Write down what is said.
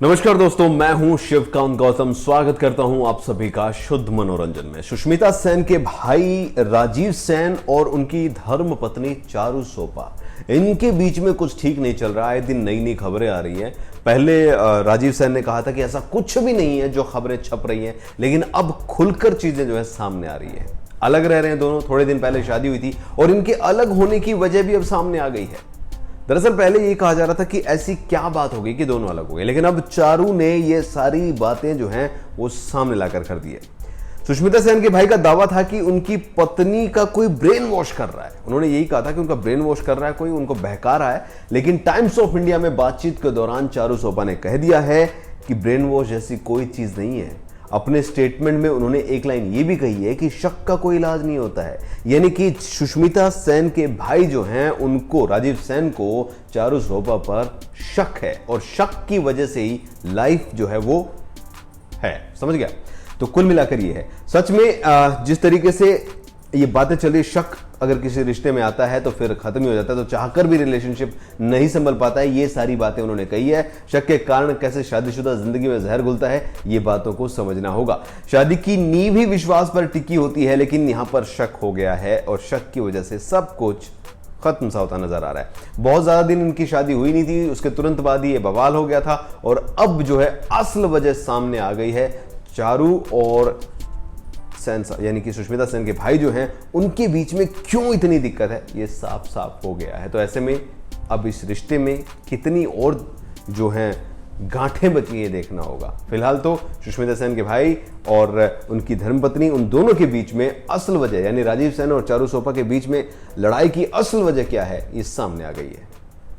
नमस्कार दोस्तों, मैं हूं शिवकांत गौतम। स्वागत करता हूं आप सभी का शुद्ध मनोरंजन में। सुष्मिता सेन के भाई राजीव सेन और उनकी धर्म पत्नी चारू सोपा, इनके बीच में कुछ ठीक नहीं चल रहा है। दिन नई नई खबरें आ रही हैं। पहले राजीव सेन ने कहा था कि ऐसा कुछ भी नहीं है जो खबरें छप रही हैं, लेकिन अब खुलकर चीजें जो है सामने आ रही है। अलग रह रहे हैं दोनों। थोड़े दिन पहले शादी हुई थी और इनके अलग होने की वजह भी अब सामने आ गई है। दरअसल पहले ये कहा जा रहा था कि ऐसी क्या बात हो गई कि दोनों अलग हो गए, लेकिन अब चारू ने ये सारी बातें जो हैं वो सामने लाकर कर दी है। सुष्मिता सेन के भाई का दावा था कि उनकी पत्नी का कोई ब्रेन वॉश कर रहा है। उन्होंने यही कहा था कि उनका ब्रेन वॉश कर रहा है, कोई उनको बहका रहा है। लेकिन टाइम्स ऑफ इंडिया में बातचीत के दौरान चारू सोपा ने कह दिया है कि ब्रेन वॉश जैसी कोई चीज नहीं है। अपने स्टेटमेंट में उन्होंने एक लाइन ये भी कही है कि शक का कोई इलाज नहीं होता है, यानी कि सुष्मिता सेन के भाई जो हैं उनको, राजीव सेन को चारू सोपा पर शक है और शक की वजह से ही लाइफ जो है वो है। समझ गया? तो कुल मिलाकर ये है। सच में जिस तरीके से ये बातें चली, शक अगर किसी रिश्ते में आता है तो फिर खत्म ही हो जाता है, तो चाहकर भी रिलेशनशिप नहीं संभल पाता है। ये सारी बातें उन्होंने कही है। शक के कारण कैसे शादीशुदा जिंदगी में जहर घुलता है, ये बातों को समझना होगा। शादी की नींव ही विश्वास पर टिकी होती है, लेकिन यहां पर शक हो गया है और शक की वजह से सब कुछ खत्म सा होता नजर आ रहा है। बहुत ज्यादा दिन इनकी शादी हुई नहीं थी, उसके तुरंत बाद ही ये बवाल हो गया था और अब जो है असल वजह सामने आ गई है। चारू और सेन, यानी कि सुष्मिता सेन के भाई जो हैं, उनके बीच में क्यों इतनी दिक्कत है, ये साफ साफ हो गया है। तो ऐसे में अब इस रिश्ते में कितनी और जो हैं गांठें बची है देखना होगा। फिलहाल तो सुष्मिता सेन के भाई और उनकी धर्मपत्नी, उन दोनों के बीच में असल वजह, यानी राजीव सेन और चारू सोपा के बीच में लड़ाई की असल वजह क्या है, ये सामने आ गई है।